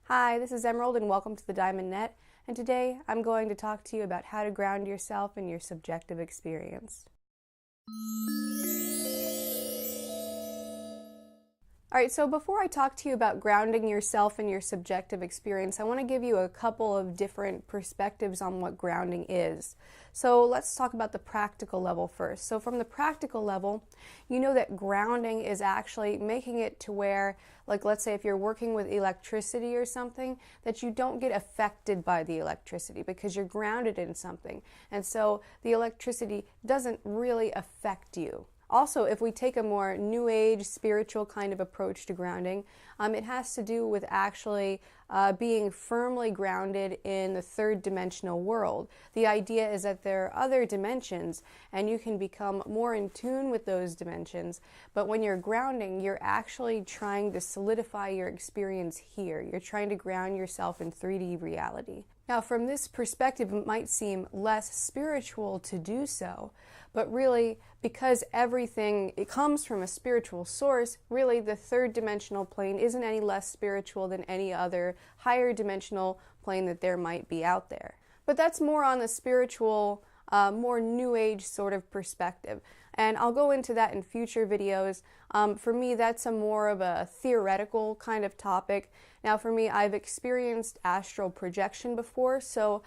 Hi, this is Emerald and welcome to the Diamond Net, and today I'm going to talk to you about how to ground yourself in your subjective experience. Alright, so before I talk to you about grounding yourself in your subjective experience, I want to give you a couple of different perspectives on what grounding is. So let's talk about the practical level first. So from the practical level, you know that grounding is actually making it to where, like let's say if you're working with electricity or something, that you don't get affected by the electricity because you're grounded in something. And so the electricity doesn't really affect you. Also, if we take a more new age, spiritual kind of approach to grounding, it has to do with actually being firmly grounded in the third dimensional world. The idea is that there are other dimensions and you can become more in tune with those dimensions, but when you're grounding, you're actually trying to solidify your experience here. You're trying to ground yourself in 3D reality. Now, from this perspective, it might seem less spiritual to do so, but really, because everything it comes from a spiritual source, really the third dimensional plane isn't any less spiritual than any other higher dimensional plane that there might be out there. But that's more on the spiritual, more new age sort of perspective. And I'll go into that in future videos. For me, that's more of a theoretical kind of topic. Now for me, I've experienced astral projection before, so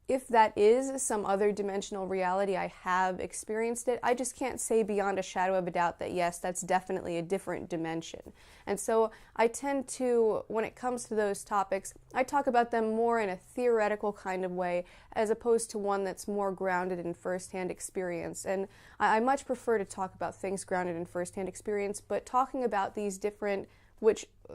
if that is some other dimensional reality, I have experienced it. I just can't say beyond a shadow of a doubt that yes, that's definitely a different dimension. And so I tend to, when it comes to those topics, I talk about them more in a theoretical kind of way as opposed to one that's more grounded in first-hand experience. And I much prefer to talk about things grounded in first-hand experience, but talking about these different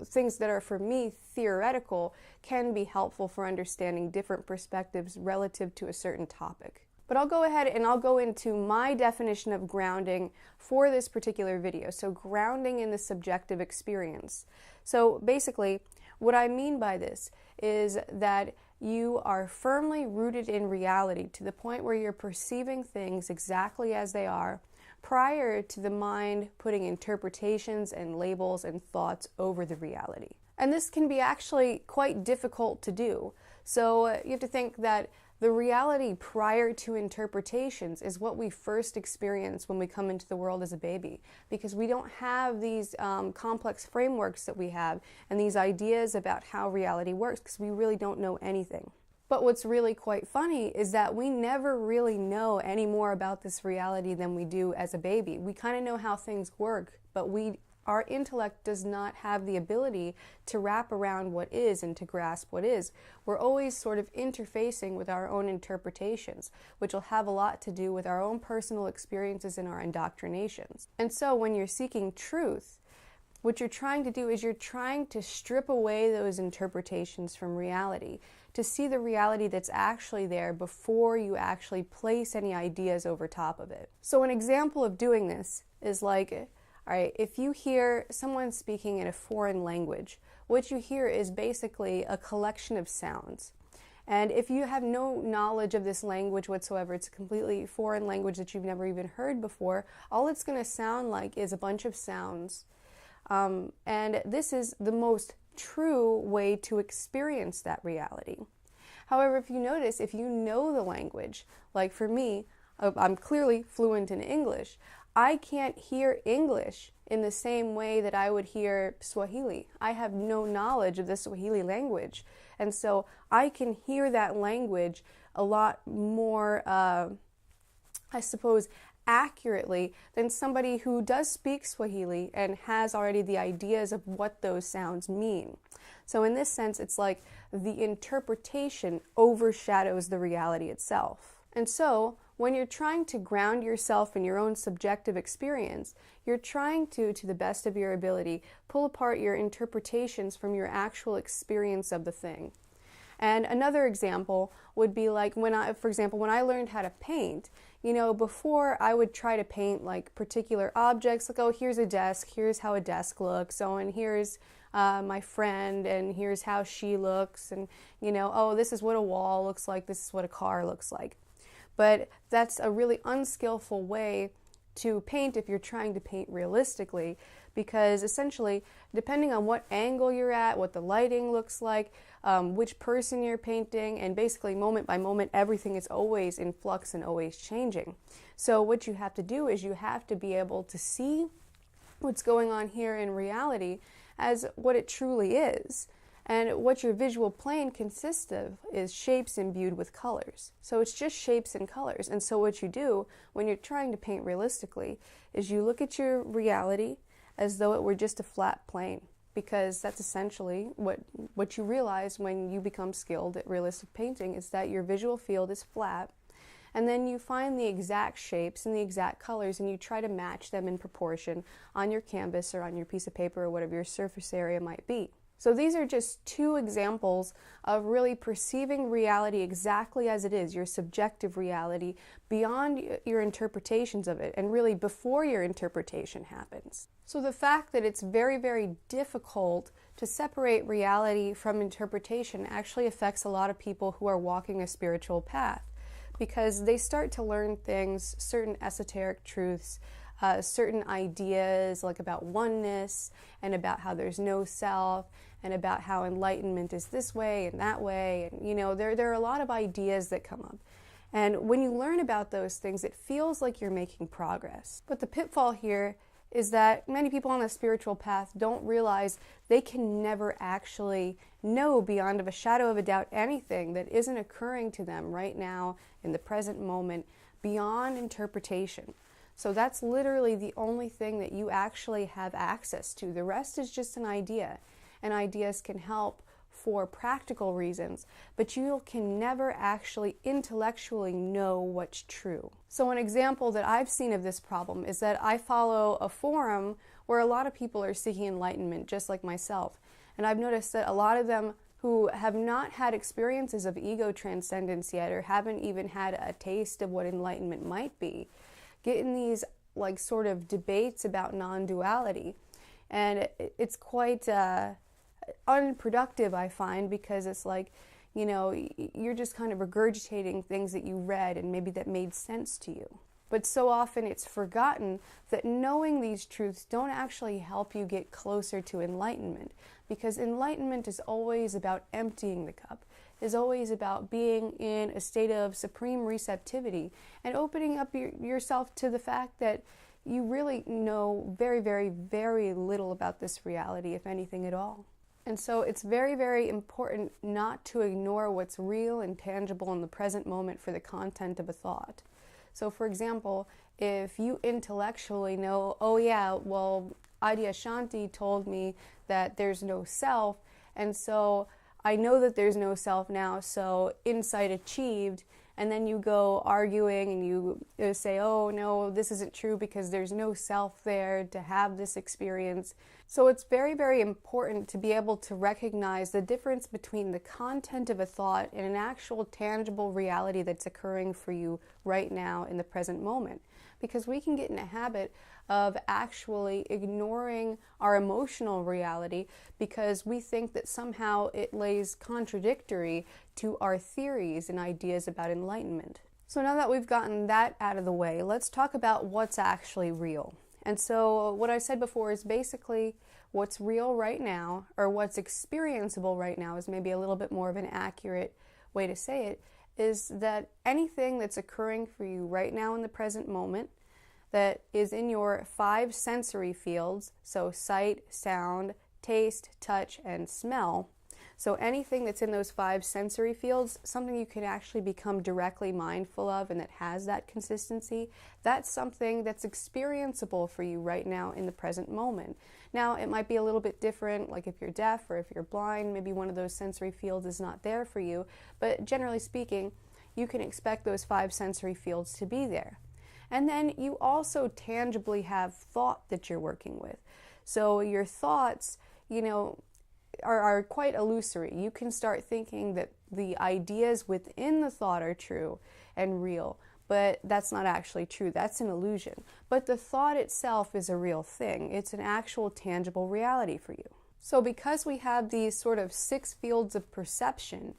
things that are for me theoretical can be helpful for understanding different perspectives relative to a certain topic. But I'll go ahead and I'll go into my definition of grounding for this particular video. So grounding in the subjective experience. So basically, what I mean by this is that you are firmly rooted in reality to the point where you're perceiving things exactly as they are, prior to the mind putting interpretations and labels and thoughts over the reality. And this can be actually quite difficult to do. So you have to think that the reality prior to interpretations is what we first experience when we come into the world as a baby, because we don't have these complex frameworks that we have and these ideas about how reality works, because we really don't know anything. But what's really quite funny is that we never really know any more about this reality than we do as a baby. We kind of know how things work, but our intellect does not have the ability to wrap around what is and to grasp what is. We're always sort of interfacing with our own interpretations, which will have a lot to do with our own personal experiences and our indoctrinations. And so when you're seeking truth, what you're trying to do is you're trying to strip away those interpretations from reality, to see the reality that's actually there before you actually place any ideas over top of it. So an example of doing this is like, all right, if you hear someone speaking in a foreign language, what you hear is basically a collection of sounds. And if you have no knowledge of this language whatsoever, it's a completely foreign language that you've never even heard before, all it's going to sound like is a bunch of sounds. And this is the most true way to experience that reality. However, if you notice, if you know the language, like for me, I'm clearly fluent in English, I can't hear English in the same way that I would hear Swahili. I have no knowledge of the Swahili language, and so I can hear that language a lot more, I suppose, accurately than somebody who does speak Swahili and has already the ideas of what those sounds mean. So in this sense, it's like the interpretation overshadows the reality itself. And so when you're trying to ground yourself in your own subjective experience, you're trying to the best of your ability, pull apart your interpretations from your actual experience of the thing. And another example would be like for example, when I learned how to paint, before I would try to paint like particular objects, like, oh, here's a desk, here's how a desk looks, oh, and here's my friend, and here's how she looks, and, oh, this is what a wall looks like, this is what a car looks like. But that's a really unskillful way to paint if you're trying to paint realistically, because essentially, depending on what angle you're at, what the lighting looks like, which person you're painting, and basically moment by moment, everything is always in flux and always changing. So what you have to do is you have to be able to see what's going on here in reality as what it truly is. And what your visual plane consists of is shapes imbued with colors. So it's just shapes and colors. And so what you do when you're trying to paint realistically is you look at your reality as though it were just a flat plane, because that's essentially what you realize when you become skilled at realistic painting, is that your visual field is flat. And then you find the exact shapes and the exact colors, and you try to match them in proportion on your canvas or on your piece of paper or whatever your surface area might be. So these are just two examples of really perceiving reality exactly as it is, your subjective reality, beyond your interpretations of it, and really before your interpretation happens. So the fact that it's very, very difficult to separate reality from interpretation actually affects a lot of people who are walking a spiritual path, because they start to learn things, certain esoteric truths, certain ideas like about oneness and about how there's no self and about how enlightenment is this way and that way. And, you know, there are a lot of ideas that come up. And when you learn about those things, it feels like you're making progress. But the pitfall here is that many people on the spiritual path don't realize they can never actually know beyond of a shadow of a doubt anything that isn't occurring to them right now in the present moment beyond interpretation. So that's literally the only thing that you actually have access to. The rest is just an idea, and ideas can help for practical reasons, but you can never actually intellectually know what's true. So an example that I've seen of this problem is that I follow a forum where a lot of people are seeking enlightenment, just like myself. And I've noticed that a lot of them who have not had experiences of ego transcendence yet, or haven't even had a taste of what enlightenment might be, get in these like sort of debates about non-duality. And it's quite unproductive, I find, because it's like, you know, you're just kind of regurgitating things that you read and maybe that made sense to you. But so often it's forgotten that knowing these truths don't actually help you get closer to enlightenment, because enlightenment is always about emptying the cup, is always about being in a state of supreme receptivity and opening up yourself to the fact that you really know very, very, very little about this reality, if anything at all. And so it's very, very important not to ignore what's real and tangible in the present moment for the content of a thought. So for example, if you intellectually know, oh yeah, well, Adyashanti told me that there's no self, and so I know that there's no self now, so insight achieved, and then you go arguing and you say, oh no, this isn't true because there's no self there to have this experience. So it's very, very important to be able to recognize the difference between the content of a thought and an actual tangible reality that's occurring for you right now in the present moment. Because we can get in a habit of actually ignoring our emotional reality because we think that somehow it lays contradictory to our theories and ideas about enlightenment. So now that we've gotten that out of the way, let's talk about what's actually real. And so what I said before is basically what's real right now, or what's experienceable right now is maybe a little bit more of an accurate way to say it, is that anything that's occurring for you right now in the present moment that is in your 5 sensory fields, so sight, sound, taste, touch, and smell. So anything that's in those 5 sensory fields, something you can actually become directly mindful of and that has that consistency, that's something that's experienceable for you right now in the present moment. Now, it might be a little bit different, like if you're deaf or if you're blind, maybe one of those sensory fields is not there for you, but generally speaking, you can expect those 5 sensory fields to be there. And then you also tangibly have thought that you're working with. So your thoughts, you know, are quite illusory. You can start thinking that the ideas within the thought are true and real, but that's not actually true. That's an illusion. But the thought itself is a real thing. It's an actual tangible reality for you. So because we have these sort of 6 fields of perception,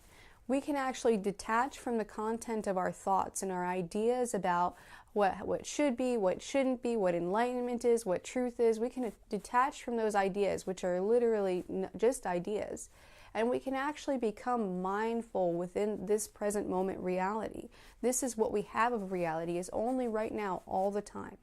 we can actually detach from the content of our thoughts and our ideas about what should be, what shouldn't be, what enlightenment is, what truth is. We can detach from those ideas, which are literally just ideas, and we can actually become mindful within this present moment reality. This is what we have of reality, is only right now, all the time.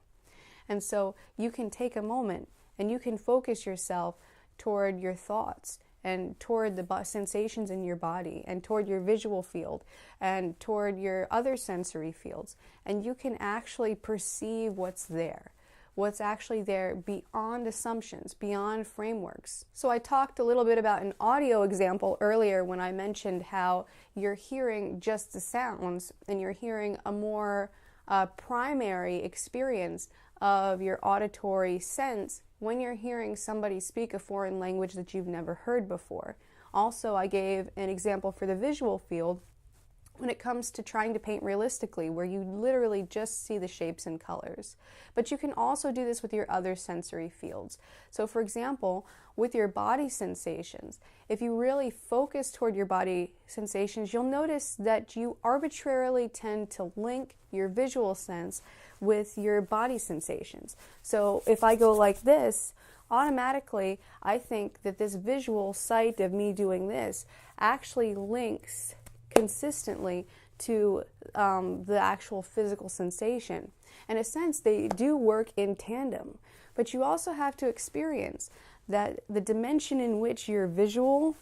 And so you can take a moment and you can focus yourself toward your thoughts and toward the sensations in your body and toward your visual field and toward your other sensory fields. And you can actually perceive what's actually there beyond assumptions, beyond frameworks. So I talked a little bit about an audio example earlier when I mentioned how you're hearing just the sounds and you're hearing a more primary experience of your auditory sense when you're hearing somebody speak a foreign language that you've never heard before. Also, I gave an example for the visual field when it comes to trying to paint realistically, where you literally just see the shapes and colors. But you can also do this with your other sensory fields. So for example, with your body sensations, if you really focus toward your body sensations, you'll notice that you arbitrarily tend to link your visual sense with your body sensations. So if I go like this, automatically I think that this visual sight of me doing this actually links consistently to the actual physical sensation. In a sense, they do work in tandem, but you also have to experience that the dimension in which your visual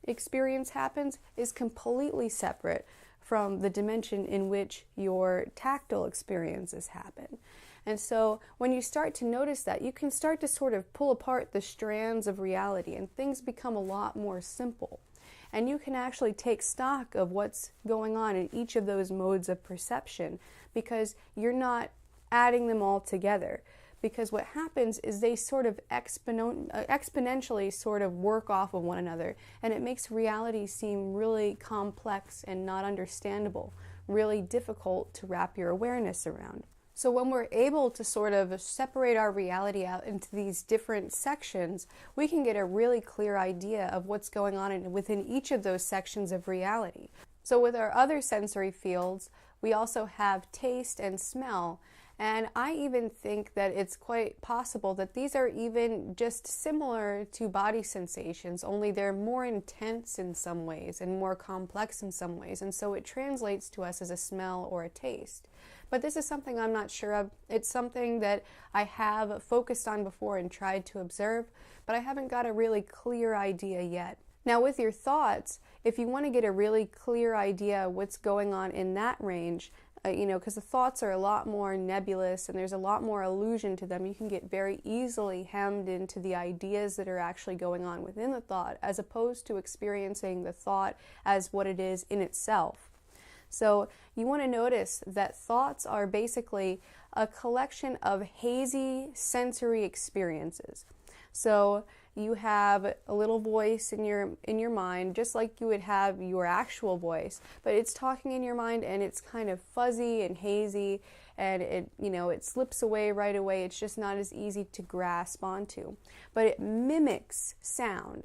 experience happens is completely separate from the dimension in which your tactile experiences happen. And so when you start to notice that, you can start to sort of pull apart the strands of reality and things become a lot more simple. And you can actually take stock of what's going on in each of those modes of perception because you're not adding them all together. Because what happens is they sort of exponentially sort of work off of one another, and it makes reality seem really complex and not understandable, really difficult to wrap your awareness around. So when we're able to sort of separate our reality out into these different sections, we can get a really clear idea of what's going on within each of those sections of reality. So with our other sensory fields, we also have taste and smell. And I even think that it's quite possible that these are even just similar to body sensations, only they're more intense in some ways and more complex in some ways. And so it translates to us as a smell or a taste. But this is something I'm not sure of. It's something that I have focused on before and tried to observe, but I haven't got a really clear idea yet. Now with your thoughts, if you want to get a really clear idea of what's going on in that range, because the thoughts are a lot more nebulous and there's a lot more illusion to them, you can get very easily hemmed into the ideas that are actually going on within the thought as opposed to experiencing the thought as what it is in itself. So you want to notice that thoughts are basically a collection of hazy sensory experiences. So you have a little voice in your mind, just like you would have your actual voice, but it's talking in your mind and it's kind of fuzzy and hazy, and it slips away right away. It's just not as easy to grasp onto, but it mimics sound.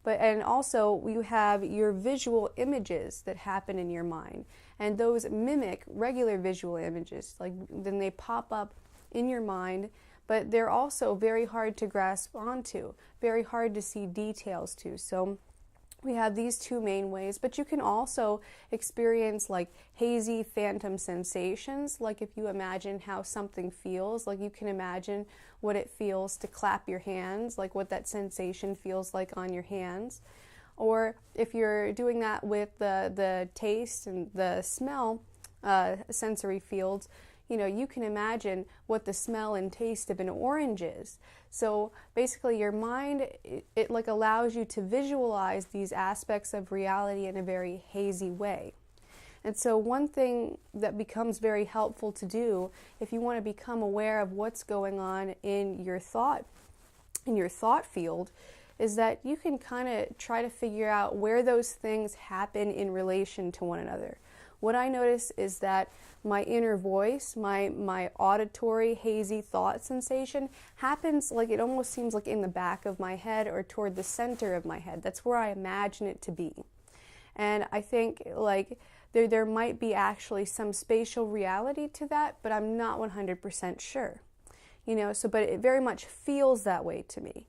And also you have your visual images that happen in your mind, and those mimic regular visual images. Then they pop up in your mind, but they're also very hard to grasp onto, very hard to see details to. So we have these two main ways, but you can also experience like hazy phantom sensations, like if you imagine how something feels, like you can imagine what it feels to clap your hands, like what that sensation feels like on your hands. Or if you're doing that with the taste and the smell sensory fields, you can imagine what the smell and taste of an orange is. So basically your mind, it like allows you to visualize these aspects of reality in a very hazy way. And so one thing that becomes very helpful to do if you want to become aware of what's going on in your thought field is that you can kind of try to figure out where those things happen in relation to one another. What I notice is that my inner voice, my auditory hazy thought sensation happens like it almost seems like in the back of my head or toward the center of my head. That's where I imagine it to be. And I think like there might be actually some spatial reality to that, but I'm not 100% sure. But it very much feels that way to me.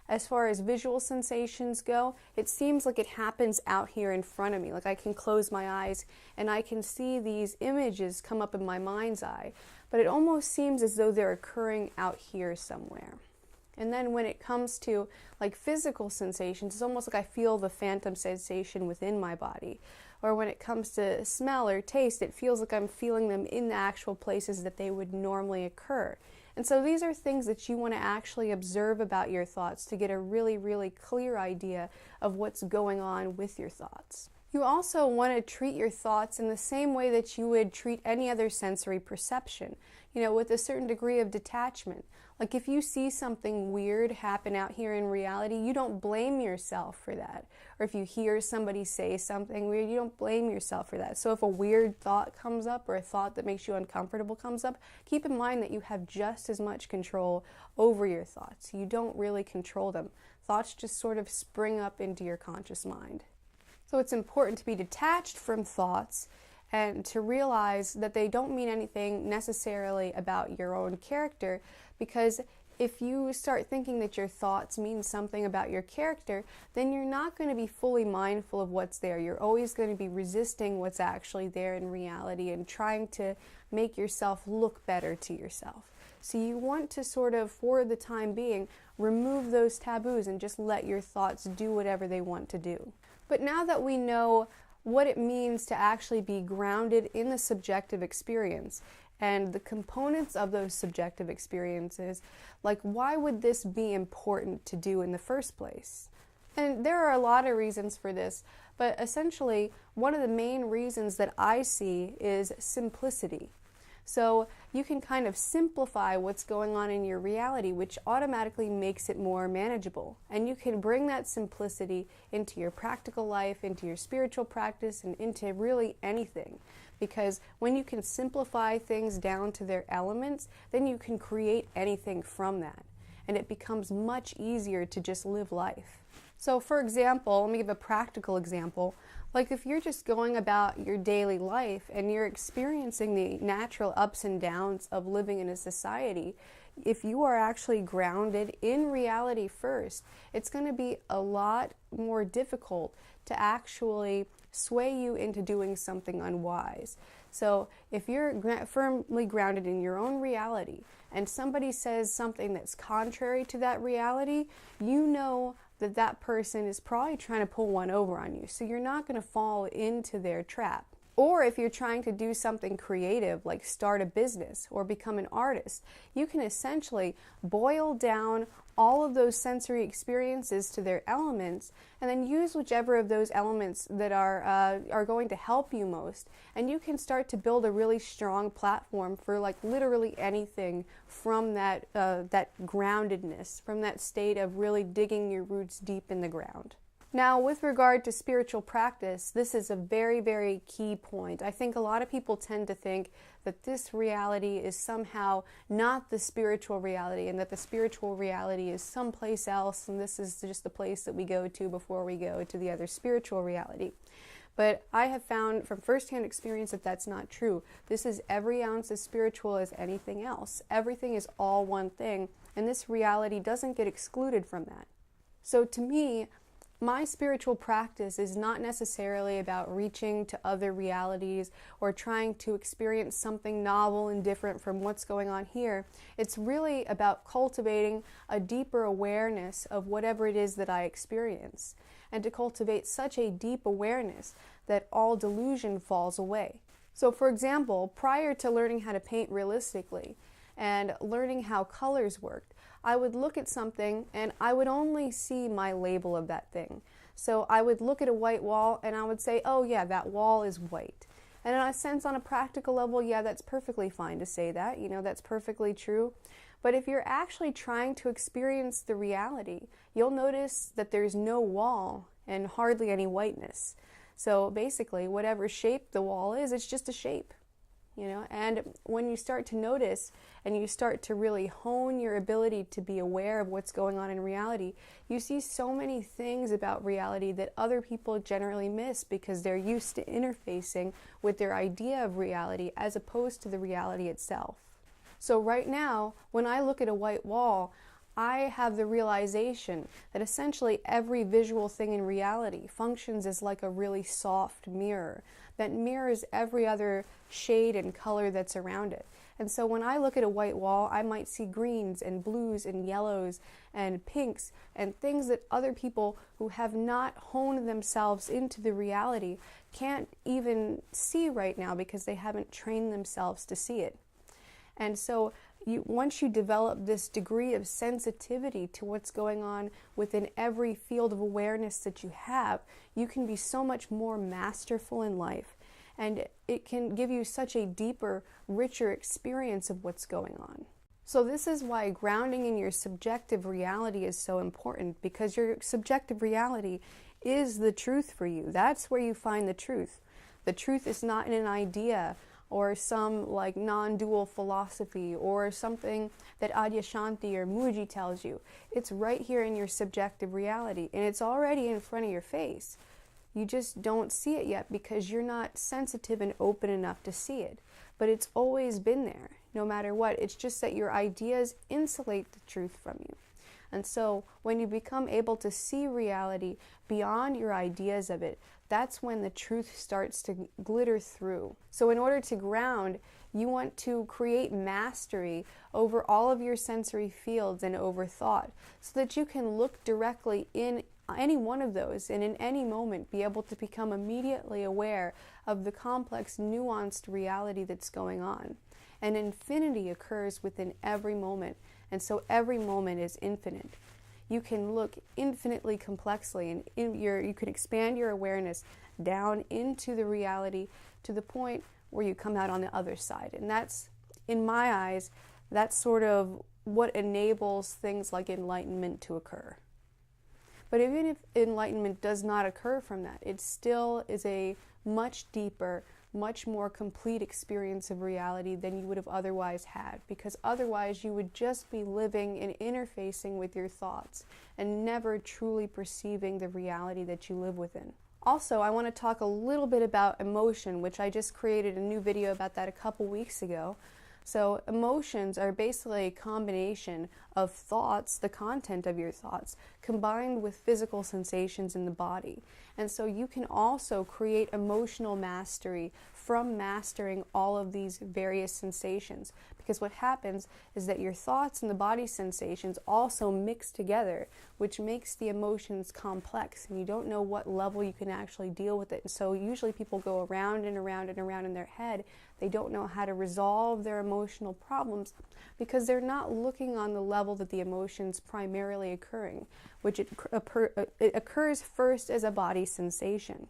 As far as visual sensations go, it seems like it happens out here in front of me. Like I can close my eyes and I can see these images come up in my mind's eye, but it almost seems as though they're occurring out here somewhere. And then when it comes to like physical sensations, it's almost like I feel the phantom sensation within my body. Or when it comes to smell or taste, it feels like I'm feeling them in the actual places that they would normally occur. And so these are things that you want to actually observe about your thoughts to get a really, really clear idea of what's going on with your thoughts. You also want to treat your thoughts in the same way that you would treat any other sensory perception, with a certain degree of detachment. Like if you see something weird happen out here in reality, you don't blame yourself for that. Or if you hear somebody say something weird, you don't blame yourself for that. So if a weird thought comes up or a thought that makes you uncomfortable comes up, keep in mind that you have just as much control over your thoughts. You don't really control them. Thoughts just sort of spring up into your conscious mind. So it's important to be detached from thoughts and to realize that they don't mean anything necessarily about your own character, because if you start thinking that your thoughts mean something about your character, then you're not going to be fully mindful of what's there. You're always going to be resisting what's actually there in reality and trying to make yourself look better to yourself. So you want to sort of, for the time being, remove those taboos and just let your thoughts do whatever they want to do. But now that we know what it means to actually be grounded in the subjective experience and the components of those subjective experiences, like why would this be important to do in the first place? And there are a lot of reasons for this, but essentially one of the main reasons that I see is simplicity. So you can kind of simplify what's going on in your reality, which automatically makes it more manageable. And you can bring that simplicity into your practical life, into your spiritual practice, and into really anything. Because when you can simplify things down to their elements, then you can create anything from that. And it becomes much easier to just live life. So for example, let me give a practical example. Like if you're just going about your daily life and you're experiencing the natural ups and downs of living in a society, if you are actually grounded in reality first, it's going to be a lot more difficult to actually sway you into doing something unwise. So if you're firmly grounded in your own reality and somebody says something that's contrary to that reality, you know that that person is probably trying to pull one over on you. So you're not going to fall into their trap. Or if you're trying to do something creative, like start a business or become an artist, you can essentially boil down all of those sensory experiences to their elements and then use whichever of those elements that are going to help you most. And you can start to build a really strong platform for like literally anything from that groundedness, from that state of really digging your roots deep in the ground. Now, with regard to spiritual practice, this is a very, very key point. I think a lot of people tend to think that this reality is somehow not the spiritual reality and that the spiritual reality is someplace else and this is just the place that we go to before we go to the other spiritual reality. But I have found from firsthand experience that that's not true. This is every ounce as spiritual as anything else. Everything is all one thing, and this reality doesn't get excluded from that. So to me, my spiritual practice is not necessarily about reaching to other realities or trying to experience something novel and different from what's going on here. It's really about cultivating a deeper awareness of whatever it is that I experience, and to cultivate such a deep awareness that all delusion falls away. So for example, prior to learning how to paint realistically and learning how colors worked, I would look at something and I would only see my label of that thing. So I would look at a white wall and I would say, oh yeah, that wall is white. And in a sense, on a practical level, yeah, that's perfectly fine to say that, that's perfectly true. But if you're actually trying to experience the reality, you'll notice that there's no wall and hardly any whiteness. So basically, whatever shape the wall is, it's just a shape. And when you start to notice and you start to really hone your ability to be aware of what's going on in reality, you see so many things about reality that other people generally miss because they're used to interfacing with their idea of reality as opposed to the reality itself. So right now, when I look at a white wall, I have the realization that essentially every visual thing in reality functions as like a really soft mirror that mirrors every other shade and color that's around it. And so when I look at a white wall, I might see greens and blues and yellows and pinks and things that other people who have not honed themselves into the reality can't even see right now because they haven't trained themselves to see it. And so once you develop this degree of sensitivity to what's going on within every field of awareness that you have, you can be so much more masterful in life. And it can give you such a deeper, richer experience of what's going on. So this is why grounding in your subjective reality is so important, because your subjective reality is the truth for you. That's where you find the truth. The truth is not in an idea or some like non-dual philosophy or something that Adyashanti or Muji tells you. It's right here in your subjective reality, and it's already in front of your face. You just don't see it yet because you're not sensitive and open enough to see it. But it's always been there, no matter what. It's just that your ideas insulate the truth from you. And so when you become able to see reality beyond your ideas of it, that's when the truth starts to glitter through. So in order to ground, you want to create mastery over all of your sensory fields and over thought, so that you can look directly in any one of those and in any moment be able to become immediately aware of the complex, nuanced reality that's going on. And infinity occurs within every moment, and so every moment is infinite. You can look infinitely complexly, and you can expand your awareness down into the reality to the point where you come out on the other side. And that's, in my eyes, that's sort of what enables things like enlightenment to occur. But even if enlightenment does not occur from that, it still is a much deeper, much more complete experience of reality than you would have otherwise had, because otherwise you would just be living and interfacing with your thoughts and never truly perceiving the reality that you live within. Also, I want to talk a little bit about emotion, which I just created a new video about that a couple weeks ago. So emotions are basically a combination of thoughts, the content of your thoughts, combined with physical sensations in the body. And so you can also create emotional mastery from mastering all of these various sensations. Because what happens is that your thoughts and the body sensations also mix together, which makes the emotions complex, and you don't know what level you can actually deal with it. And so usually people go around and around and around in their head. They don't know how to resolve their emotional problems because they're not looking on the level that the emotion's primarily occurring, which it occurs first as a body sensation.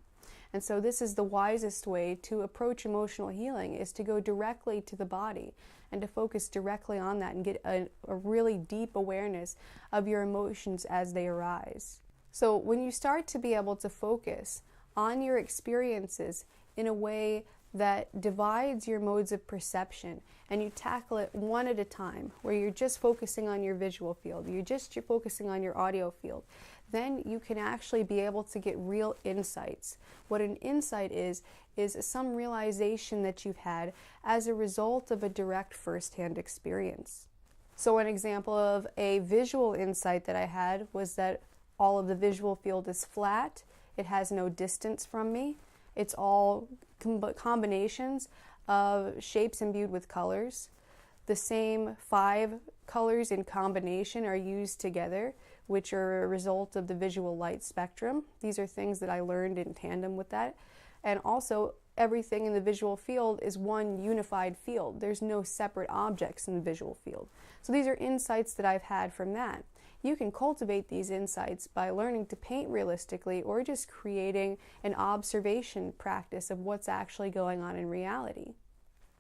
And so this is the wisest way to approach emotional healing, is to go directly to the body and to focus directly on that and get a really deep awareness of your emotions as they arise. So when you start to be able to focus on your experiences in a way that divides your modes of perception, and you tackle it one at a time, where you're just focusing on your visual field, you're focusing on your audio field, then you can actually be able to get real insights. What an insight is some realization that you've had as a result of a direct first-hand experience. So an example of a visual insight that I had was that all of the visual field is flat, it has no distance from me, it's all combinations of shapes imbued with colors. The same 5 colors in combination are used together, which are a result of the visual light spectrum. These are things that I learned in tandem with that. And also, everything in the visual field is one unified field. There's no separate objects in the visual field. So these are insights that I've had from that. You can cultivate these insights by learning to paint realistically, or just creating an observation practice of what's actually going on in reality.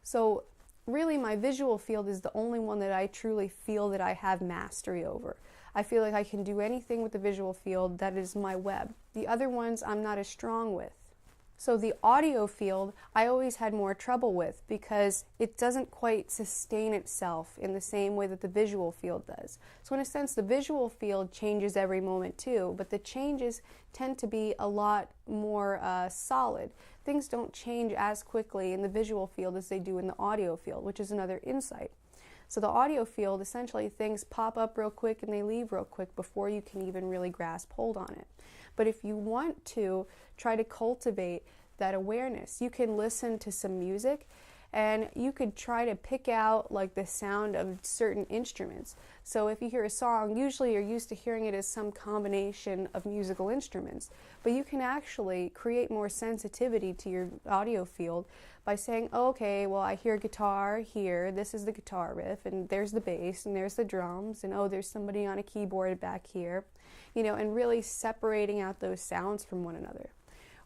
So really, my visual field is the only one that I truly feel that I have mastery over. I feel like I can do anything with the visual field. That is my web. The other ones I'm not as strong with. So the audio field I always had more trouble with because it doesn't quite sustain itself in the same way that the visual field does. So in a sense, the visual field changes every moment too, but the changes tend to be a lot more solid. Things don't change as quickly in the visual field as they do in the audio field, which is another insight. So the audio field, essentially things pop up real quick and they leave real quick before you can even really grasp hold on it. But if you want to try to cultivate that awareness, you can listen to some music and you could try to pick out like the sound of certain instruments. So if you hear a song, usually you're used to hearing it as some combination of musical instruments, but you can actually create more sensitivity to your audio field by saying, oh, okay, well, I hear guitar here, this is the guitar riff, and there's the bass, and there's the drums, and oh, there's somebody on a keyboard back here, you know, and really separating out those sounds from one another.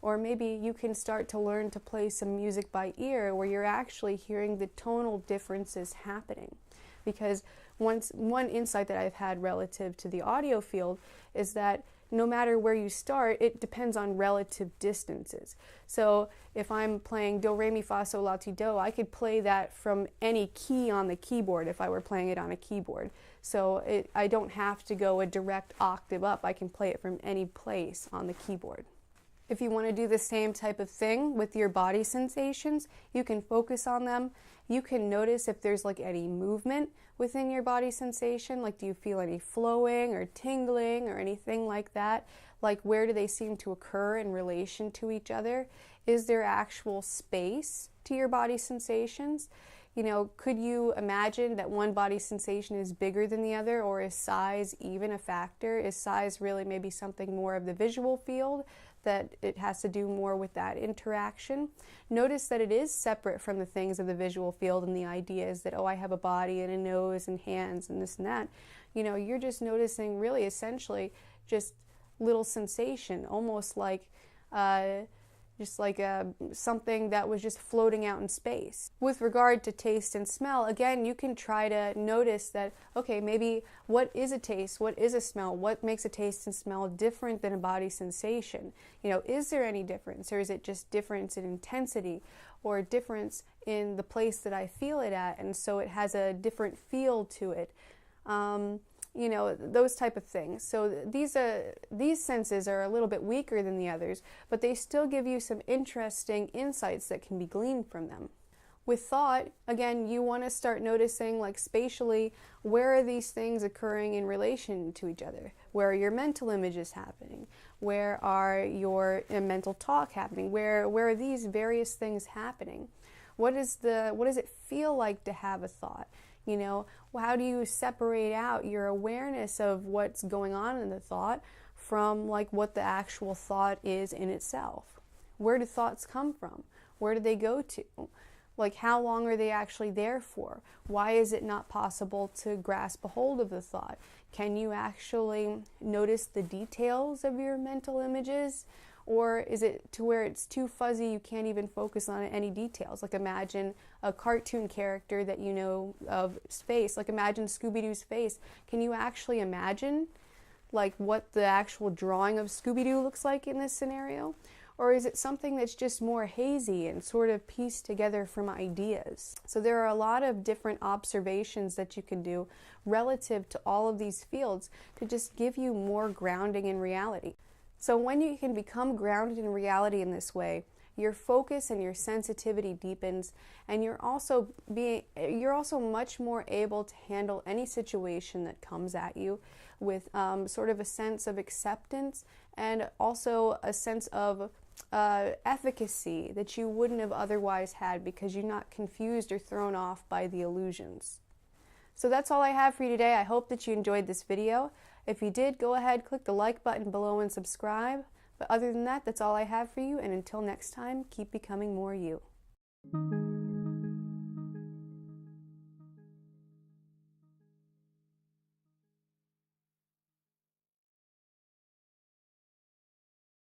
Or maybe you can start to learn to play some music by ear where you're actually hearing the tonal differences happening. Because one insight that I've had relative to the audio field is that no matter where you start, it depends on relative distances. So if I'm playing do, re, mi, fa, sol, la, ti, do, I could play that from any key on the keyboard if I were playing it on a keyboard. So I don't have to go a direct octave up. I can play it from any place on the keyboard. If you want to do the same type of thing with your body sensations, you can focus on them. You can notice if there's like any movement within your body sensation, like do you feel any flowing or tingling or anything like that? Like where do they seem to occur in relation to each other? Is there actual space to your body sensations? You know, could you imagine that one body sensation is bigger than the other, or is size even a factor? Is size really maybe something more of the visual field, that it has to do more with that interaction? Notice that it is separate from the things of the visual field and the ideas that, oh, I have a body and a nose and hands and this and that. You know, you're just noticing really essentially just little sensation, almost like something that was just floating out in space. With regard to taste and smell, again, you can try to notice that, okay, maybe what is a taste, what is a smell, what makes a taste and smell different than a body sensation? You know, is there any difference, or is it just difference in intensity, or difference in the place that I feel it at, and so it has a different feel to it? You know, those type of things. So these senses are a little bit weaker than the others, but they still give you some interesting insights that can be gleaned from them. With thought, again, you want to start noticing, like spatially, where are these things occurring in relation to each other? Where are your mental images happening? Where are your mental talk happening? Where are these various things happening? What does it feel like to have a thought? You know, how do you separate out your awareness of what's going on in the thought from like what the actual thought is in itself? Where do thoughts come from? Where do they go to? Like, how long are they actually there for? Why is it not possible to grasp a hold of the thought? Can you actually notice the details of your mental images? Or is it to where it's too fuzzy you can't even focus on any details? Like imagine a cartoon character that you know of face, like imagine Scooby-Doo's face. Can you actually imagine like what the actual drawing of Scooby-Doo looks like in this scenario? Or is it something that's just more hazy and sort of pieced together from ideas? So there are a lot of different observations that you can do relative to all of these fields to just give you more grounding in reality. So when you can become grounded in reality in this way, your focus and your sensitivity deepens, and you're also much more able to handle any situation that comes at you with sort of a sense of acceptance and also a sense of efficacy that you wouldn't have otherwise had because you're not confused or thrown off by the illusions. So that's all I have for you today. I hope that you enjoyed this video. If you did, go ahead, click the like button below and subscribe. But other than that, that's all I have for you. And until next time, keep becoming more you.